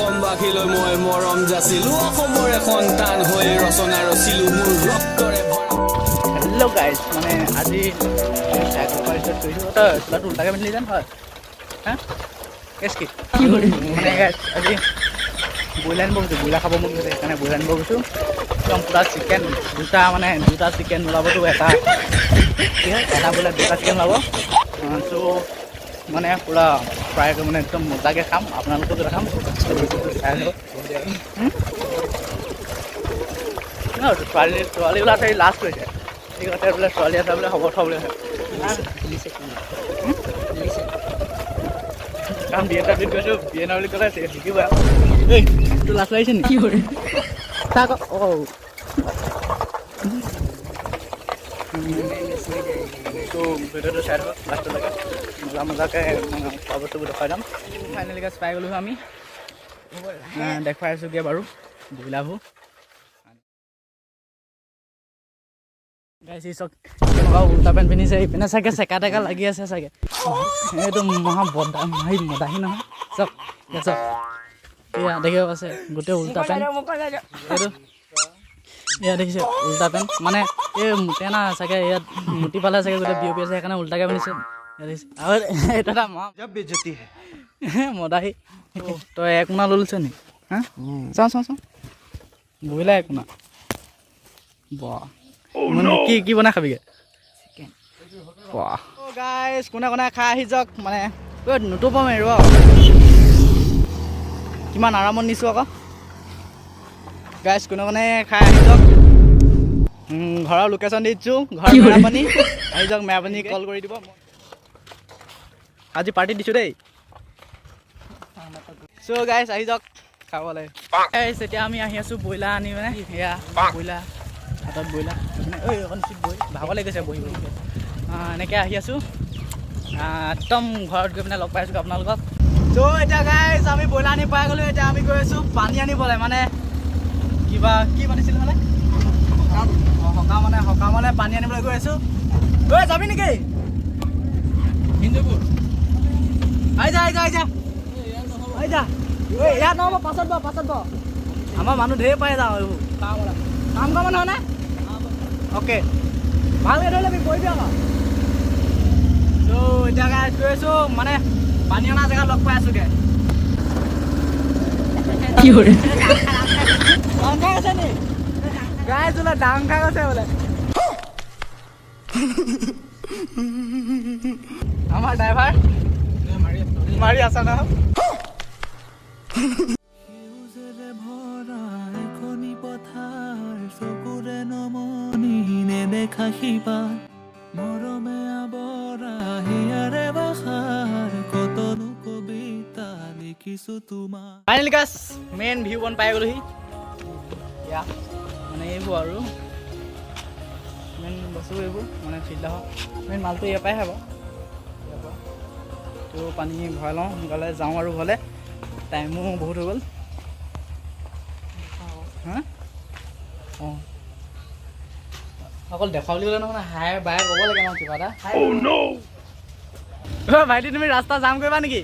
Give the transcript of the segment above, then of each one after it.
অসমবাসীলৈ মই মৰম যাচিলো অসমৰে সন্তান হৈ ৰচনা ৰচিলো মোৰ ৰক্তৰে ভৰা হেল্ল' গাইজ মানে আজি চাইকেল পাৰিছত কৰিছোঁ তই চোলাটো উল্টাকৈ পিন্ধিলি যেন হয় হা কেছ কি মানে গাইজ আজি ব্ৰইলাৰ আনিব গৈছোঁ ব্ৰইলাৰ খাব মন গৈছে সেইকাৰণে ব্ৰইলাৰ আনিব গৈছোঁ একদম পূৰা চিকেন দুটা চিকেন ওলাবতো এটা ব্ৰইলাৰ দুটা চিকেন ওলাব চ' মানে পূৰা ফ্ৰাই কৰি মানে একদম মজাকৈ খাম আপোনালোকেও দুটা খাম ছোৱালী ওলাই আছে লাষ্ট কৰিছে সিহঁতে বোলে ছোৱালী এটা বোলে হ'ব থ'বলৈ কাৰণ বি এন ডাব্লিউত গৈছোঁ বি এন ডাব্লিউ ক'লে শিকিব এই তোৰ লাজ লাগিছে নেকি তাক অঁ তো ভিডিঅ'টো চাই থাকক লাষ্টলৈকে মজাকৈ খোৱা বস্তুবোৰ দেখুৱাই যাম ফাইনেলি গাছ পাই গ'লোঁ আমি দেখুৱাই আছোঁগৈ বাৰু ব্ৰইলাৰবোৰ গাইছ চক কেনেকুৱা উল্টা পেণ্ট পিন্ধিছে ইপিনে চাগে চেকা টেকা লাগি আছে চাগে এইটো মহা মদাহী নহয় চক চক এয়া দেখিব আছে গোটেই উল্টা পেণ্ট এইটো এয়া দেখিছে উল্টা পেণ্ট মানে এই মুতে না চাগে ইয়াত মুতি পালে চাগে গোটেই বিয়পি আছে সেইকাৰণে উল্টাকৈ পিন্ধিছে আৰু এইটো এটা মদাহী তই এক মোনা লৈছ নি হা চাওঁ বহিলা এক মোনা বাহ কি বনাই খাবিগে গাইজ কোনে খাই আহি যাওক মানে নুটুপামেই ৰ কিমান আৰামত নিছোঁ আকৌ গাইজ কোনে খাই আহি যাওক ঘৰৰ লোকেশ্যন দি দিছোঁ ঘৰৰ মেৰাপানী আহি যাওক মেৰাপানী কল কৰি দিব আজি পাৰ্টি দিছোঁ দেই চ' গাইজ আহি যাওক খাবলৈ এতিয়া আমি আহি আছোঁ ব্ৰইলাৰ আনি মানে সেয়া ব্ৰইলাৰ হাতত ব্ৰইলাৰ ঐ অকণ চিট বহি ভাগৰ লাগি গৈছে বহি এনেকৈ আহি আছোঁ একদম ঘৰত গৈ পিনে লগ পাইছোঁ আপোনালোকক চ' এতিয়া গাইজ আমি ব্ৰইলাৰ আনি পাই গ'লোঁ এতিয়া আমি গৈ আছোঁ পানী আনিবলৈ মানে কিবা কি পাতিছিল মানে সকাম মানে পানী আনিবলৈ গৈ আছোঁ ঐ যাবি নেকি হিন্দুপুৰ আহি যা ইয়াত নহ'ব পাছত ব আমাৰ মানুহ ঢেৰ পাই যাওঁ এইবোৰ কাম কৰা মানুহ নাই অ'কে ভালকৈ ধৰি ল'বি কৰিবি আকৌ চ' এতিয়া গাইজ গৈ আছোঁ মানে পানী অনা জেগাত লগ পাই আছোঁগৈ ডাং খাই আছে নি গাইজ বোলে ডাং খাই আছে বোলে আমাৰ ড্ৰাইভাৰ মাৰি আছা নহয় চকুৰে নমনি নেদেখা শিপা মৰমে আৱৰা হিয়াৰে বাখাৰ কতনো কবিতা লিখিছো তোমাৰ finally guys main view point পাই গ'লোহি মানে এইবোৰ আৰু মেইন বস্তু এইবোৰ মানে চিল্লা হওক মেইন মালটো ইয়াৰ পৰাই হ'ব ইয়াৰ পৰা তো পানী ভৰাই লওঁ সোনকালে যাওঁ আৰু ঘৰলৈ টাইমো বহুত হৈ গ'ল হা অঁ অকল দেখা বুলি ক'লে নহয় হাই বাই ক'ব লাগে ন কিবা এটা ভাইটি তুমি ৰাস্তা জাম কৰিবা নেকি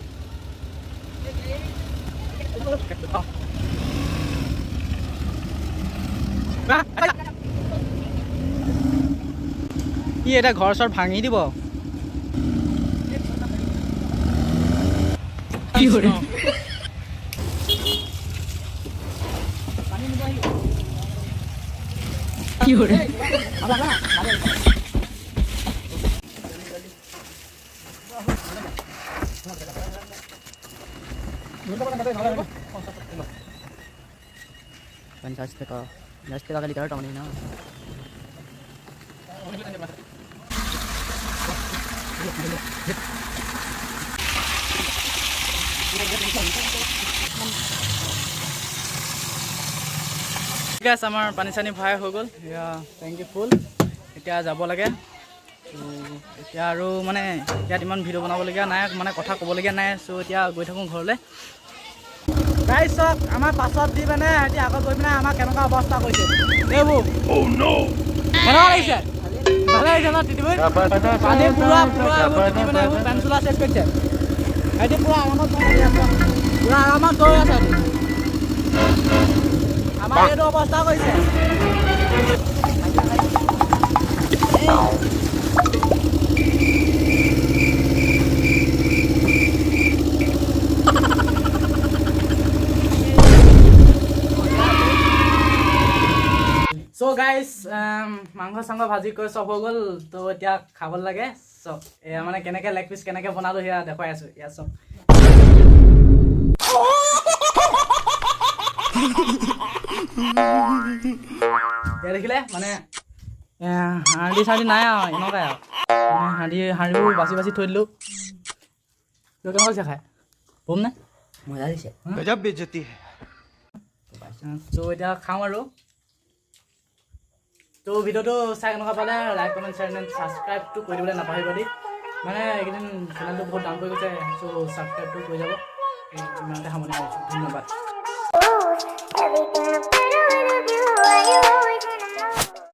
ই এটা ঘৰ চৰ ভাঙি দিব Pancaste ka kali tayo tama na. Guys আমাৰ পানী চানী ভৰাই হৈ গ'ল এয়া টেংকি ফুল এতিয়া যাব লাগে এতিয়া আৰু মানে ইয়াত ইমান ভিডিঅ' বনাবলগীয়া নাই মানে কথা ক'বলগীয়া নাই চ' এতিয়া গৈ থাকোঁ ঘৰলৈ গাইজ চক আমাৰ পাছত দি পিনে সিহঁতি আগত গৈ পিনে আমাৰ কেনেকুৱা অৱস্থা কৰিছে এইবোৰ কেনেকুৱা লাগিছে ভালে লাগিছে ন তিতিবৈ পানী পুৰা তিতি পিনে এইবোৰ পেঞ্চিলা চেক কৰিছে সিহঁতি পুৰা আৰামত গৈ আছে এইটো অৱস্থা কৰিছে So guys, মাংস চাংস ভাজি কৰি চব হৈ গ'ল তো এতিয়া খাব লাগে চব এয়া মানে কেনেকৈ লেগ পিচ কেনেকৈ বনালোঁ সেয়া দেখুৱাই আছোঁ ইয়াত চব এয়া দেখিলে মানে হাঁড়ি চাৰ্ডি নাই আৰু এনেকুৱাই আৰু হাঁড়িবোৰ বাচি বাচি থৈ দিলোঁ তো কেনেকুৱা হৈছে খাই বম নে মজা দিছে गजब बेइज्जती है তো এতিয়া খাওঁ আৰু তো ভিডিঅ'টো চাই কেনেকুৱা পালে লাইক কমেণ্ট শ্বেয়াৰ এণ্ড ছাবস্ক্ৰাইবটো কৰি দিবলৈ নাপাহৰিব দেই মানে এইকেইদিন চেনেলটো বহুত ডাউন কৰি গৈছে চ' ছাবস্ক্ৰাইবটো কৰি যাব ইমানতে সামৰণি মাৰিছোঁ ধন্যবাদ